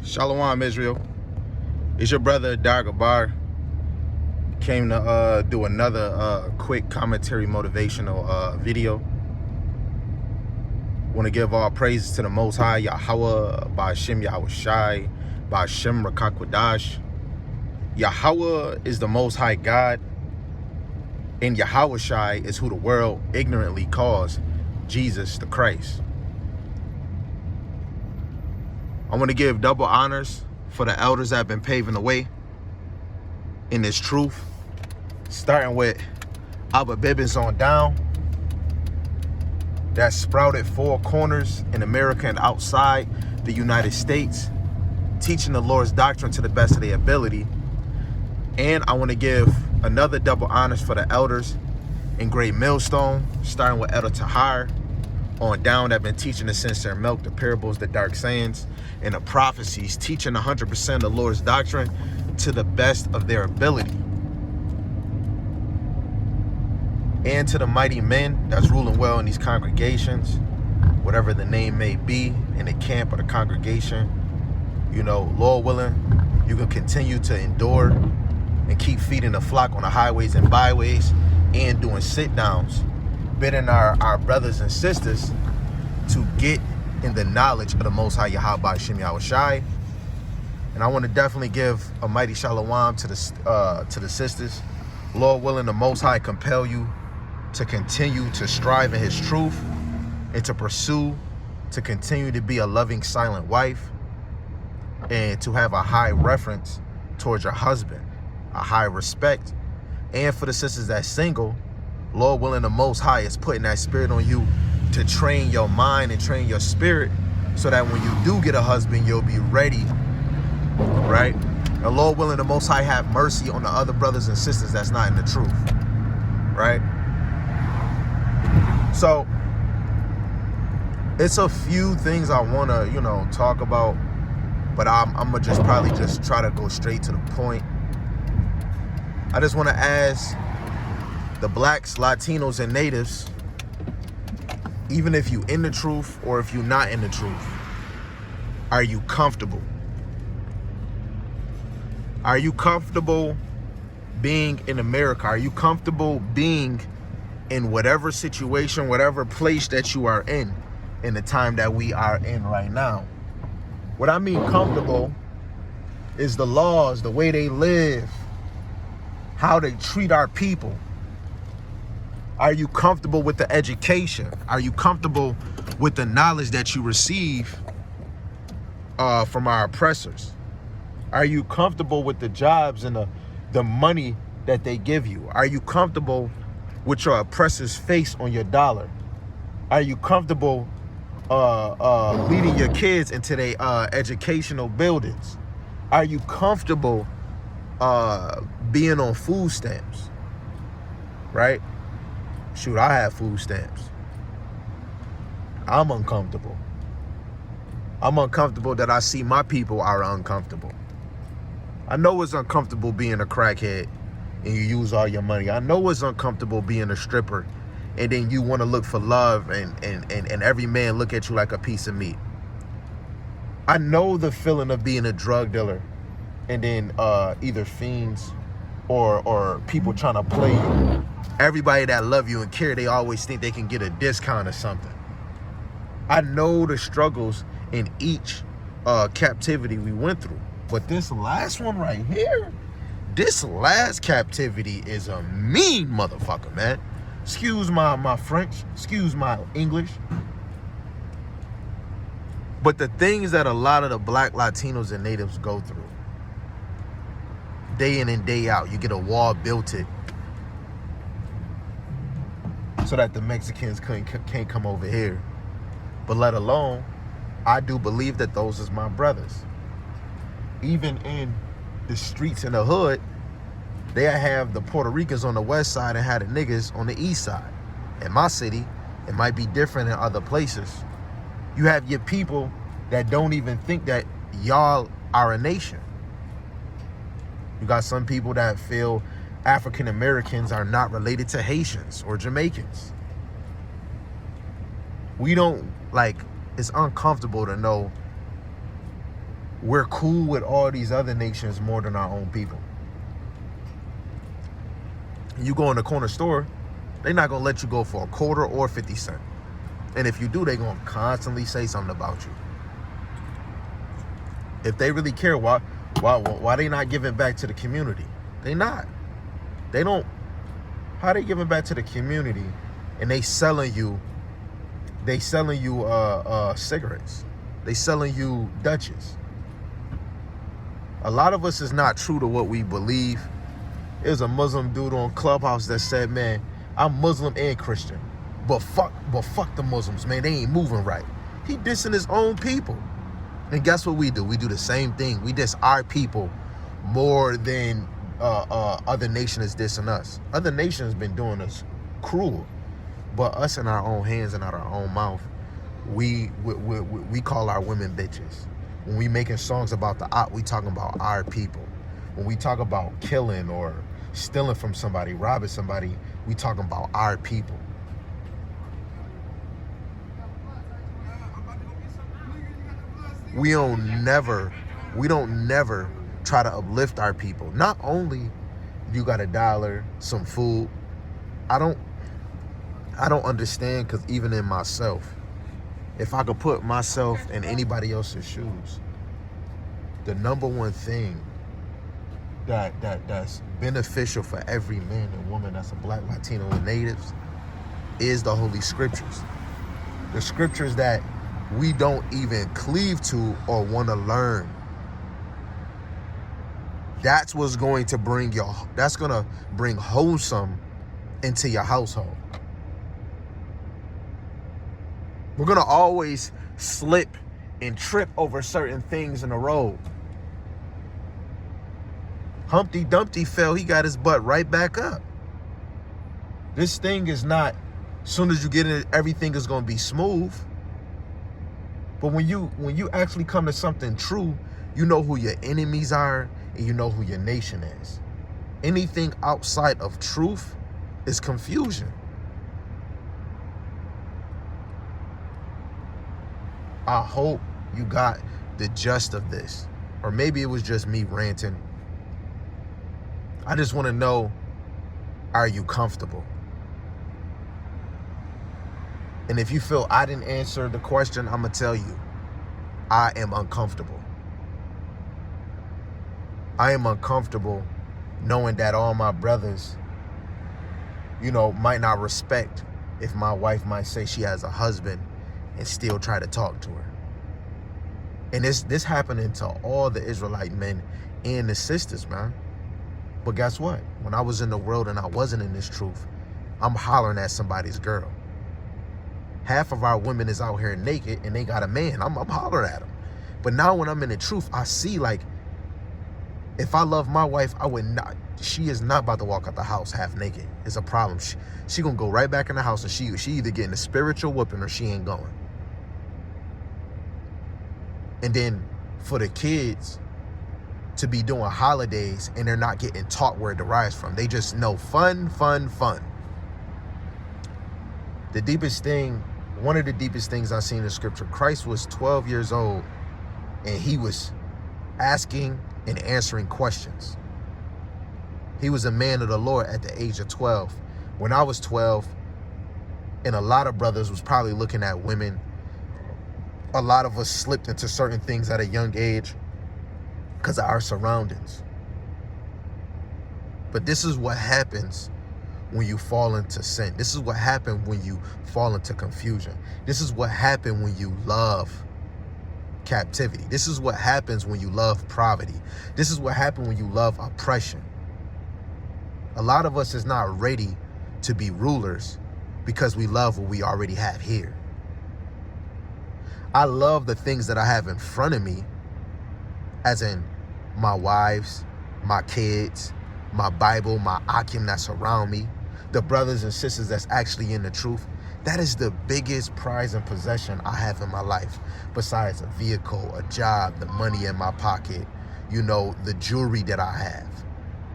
Shalom, Israel. It's your brother, Dargabar. Came to do another quick commentary motivational video. Want to give all praises to the Most High, Yahweh, Ba'ashem Yahushai, Ba'ashem Rakakwadash. Yahweh is the Most High God, and Yahushai is who the world ignorantly calls Jesus the Christ. I want to give double honors for the elders that have been paving the way in this truth, starting with Abba Bibbins on down, that sprouted 4 corners in America and outside the United States, teaching the Lord's doctrine to the best of their ability. And I want to give another double honors for the elders in Great Millstone, starting with Elder Tahar on down, that have been teaching the sincere milk, the parables, the dark sayings, and the prophecies, teaching 100% of the Lord's doctrine to the best of their ability. And to the mighty men that's ruling well in these congregations, whatever the name may be, in the camp or the congregation, you know, Lord willing, you can continue to endure and keep feeding the flock on the highways and byways and doing sit-downs, bidding our brothers and sisters to get in the knowledge of the Most High Yahweh Ba'ashem Yahushai. And I want to definitely give a mighty shalom to the sisters. Lord willing, the Most High compel you to continue to strive in his truth and to pursue, to continue to be a loving, silent wife, and to have a high reference towards your husband, a high respect. And for the sisters that's single, Lord willing, the Most High is putting that spirit on you to train your mind and train your spirit so that when you do get a husband, you'll be ready, right? And Lord willing, the Most High have mercy on the other brothers and sisters that's not in the truth, right? So it's a few things I want to, you know, talk about, but I'm going to probably try to go straight to the point. I just want to ask the blacks, Latinos, and natives, even if you in the truth or if you're not in the truth, are you comfortable? Are you comfortable being in America? Are you comfortable being in whatever situation, whatever place that you are in the time that we are in right now? What I mean comfortable is the laws, the way they live, how they treat our people. Are you comfortable with the education? Are you comfortable with the knowledge that you receive from our oppressors? Are you comfortable with the jobs and the money that they give you? Are you comfortable with your oppressor's face on your dollar? Are you comfortable leading your kids into their educational buildings? Are you comfortable being on food stamps, right? Shoot, I have food stamps. I'm uncomfortable. I'm uncomfortable that I see my people are uncomfortable. I know it's uncomfortable being a crackhead and you use all your money. I know it's uncomfortable being a stripper and then you want to look for love and every man look at you like a piece of meat. I know the feeling of being a drug dealer and then either fiends or people trying to play you. Everybody that love you and care, they always think they can get a discount or something. I know the struggles in each captivity we went through. But this last one right here, this last captivity is a mean motherfucker, man. Excuse my French, excuse my English. But the things that a lot of the black Latinos and natives go through, day in and day out, you get a wall built it so that the Mexicans can't come over here. But let alone, I do believe that those is my brothers. Even in the streets in the hood, they have the Puerto Ricans on the west side and have the niggas on the east side. In my city, it might be different in other places. You have your people that don't even think that y'all are a nation. You got some people that feel African Americans are not related to Haitians or Jamaicans. We don't, like, it's uncomfortable to know we're cool with all these other nations more than our own people. You go in the corner store, they're not going to let you go for a quarter or 50 cents. And if you do, they're going to constantly say something about you. If they really care, why they not giving back to the community? They not. They don't. How they giving back to the community and they selling you cigarettes. They selling you Dutches. A lot of us is not true to what we believe. There's a Muslim dude on Clubhouse that said, man, I'm Muslim and Christian. But fuck the Muslims, man. They ain't moving right. He dissing his own people. And guess what we do? We do the same thing. We diss our people more than other nations dissing us. Other nations been doing us cruel. But us in our own hands and out our own mouth, we call our women bitches. When we making songs about the op, we talking about our people. When we talk about killing or stealing from somebody, robbing somebody, we talking about our people. We don't never try to uplift our people. Not only you got $1, some food. I don't understand, because even in myself, if I could put myself in anybody else's shoes, the number one thing that's beneficial for every man and woman that's a Black, Latino, and Natives is the Holy Scriptures. The scriptures that we don't even cleave to or want to learn. That's what's going to bring wholesome into your household. We're going to always slip and trip over certain things in the road. Humpty Dumpty fell, he got his butt right back up. This thing is not, as soon as you get in it, everything is going to be smooth. But when you actually come to something true, you know who your enemies are and you know who your nation is. Anything outside of truth is confusion. I hope you got the gist of this. Or maybe it was just me ranting. I just want to know, are you comfortable? And if you feel I didn't answer the question, I'm going to tell you, I am uncomfortable. I am uncomfortable knowing that all my brothers, might not respect if my wife might say she has a husband and still try to talk to her. And this happening to all the Israelite men and the sisters, man. But guess what? When I was in the world and I wasn't in this truth, I'm hollering at somebody's girl. Half of our women is out here naked and they got a man. I'm hollering at them. But now when I'm in the truth, I see, like, if I love my wife, I would not. She is not about to walk out the house half naked. It's a problem. She gonna go right back in the house and she either getting a spiritual whooping or she ain't going. And then for the kids to be doing holidays and they're not getting taught where it derives from. They just know fun, fun, fun. The deepest thing, one of the deepest things I've seen in scripture, Christ was 12 years old and he was asking and answering questions. He was a man of the Lord at the age of 12. When I was 12, and a lot of brothers was probably looking at women, a lot of us slipped into certain things at a young age because of our surroundings. But this is what happens when you fall into sin. This is what happened when you fall into confusion. This is what happened when you love captivity. This is what happens when you love poverty. This is what happened when you love oppression. A lot of us is not ready to be rulers because we love what we already have here. I love the things that I have in front of me, as in my wives, my kids, my Bible, my Akim that's around me, the brothers and sisters that's actually in the truth. That is the biggest prize and possession I have in my life, besides a vehicle, a job, the money in my pocket, the jewelry that I have.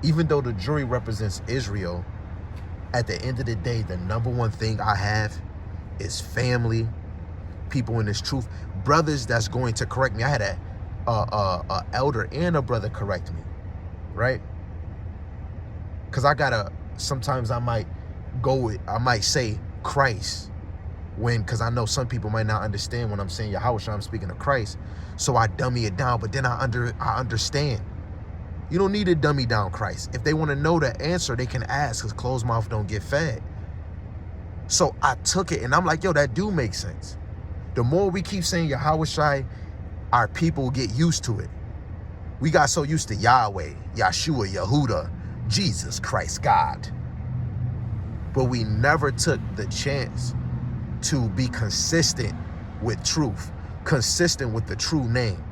Even though the jewelry represents Israel, at the end of the day, the number one thing I have is family, people in this truth, brothers that's going to correct me. I had a elder and a brother correct me, right? Because sometimes I might say Christ because I know some people might not understand when I'm saying Yahushua, I'm speaking of Christ. So I dummy it down, but then I understand. You don't need to dummy down Christ. If they want to know the answer, they can ask, because closed mouth don't get fed. So I took it and I'm like, yo, that do make sense. The more we keep saying Yahushua, our people get used to it. We got so used to Yahweh, Yeshua, Yehuda, Jesus Christ, God. But we never took the chance to be consistent with truth, consistent with the true name.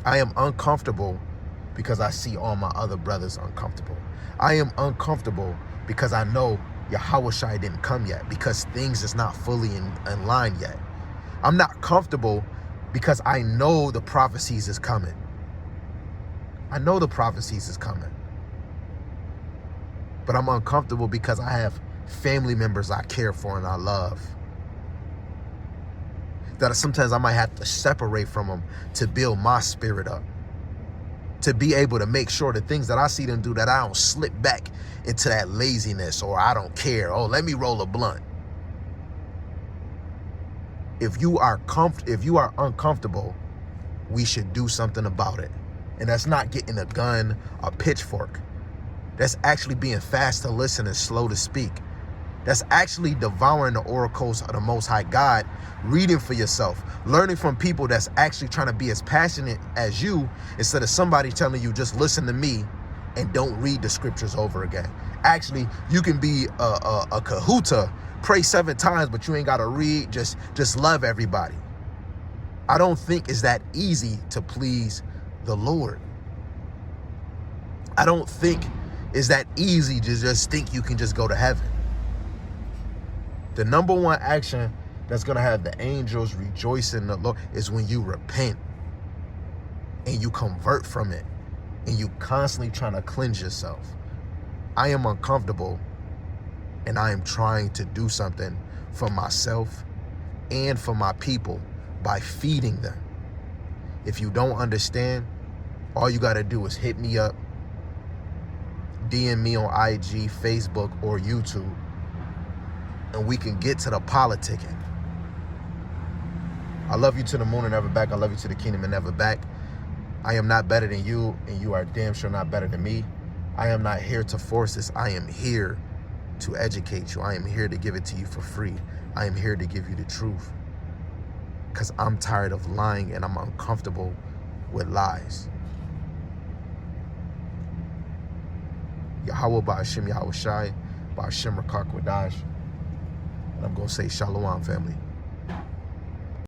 I am uncomfortable because I see all my other brothers uncomfortable. I am uncomfortable because I know Yahushua didn't come yet, because things is not fully in line yet. I'm not comfortable because I know the prophecies is coming. I know the prophecies is coming. But I'm uncomfortable because I have family members I care for and I love, that sometimes I might have to separate from them to build my spirit up, to be able to make sure the things that I see them do, that I don't slip back into that laziness or I don't care. Oh, let me roll a blunt. If you are uncomfortable, we should do something about it. And that's not getting a gun, a pitchfork. That's actually being fast to listen and slow to speak. That's actually devouring the oracles of the Most High God, reading for yourself, learning from people that's actually trying to be as passionate as you, instead of somebody telling you, just listen to me and don't read the scriptures over again. Actually, you can be a kahuta, pray 7 times, but you ain't got to read, just love everybody. I don't think it's that easy to please the Lord. I don't think it's that easy to just think you can just go to heaven. The number one action that's going to have the angels rejoicing in the Lord is when you repent and you convert from it and you constantly trying to cleanse yourself. I am uncomfortable and I am trying to do something for myself and for my people by feeding them. If you don't understand, all you got to do is hit me up, DM me on IG, Facebook, or YouTube, and we can get to the politicking. I love you to the moon and never back. I love you to the kingdom and never back. I am not better than you, and you are damn sure not better than me. I am not here to force this. I am here to educate you. I am here to give it to you for free. I am here to give you the truth, because I'm tired of lying and I'm uncomfortable with lies. Yahweh Ba'ashem Yahushai, Ba'ashem Rakak Wadash. And I'm going to say Shalom, family.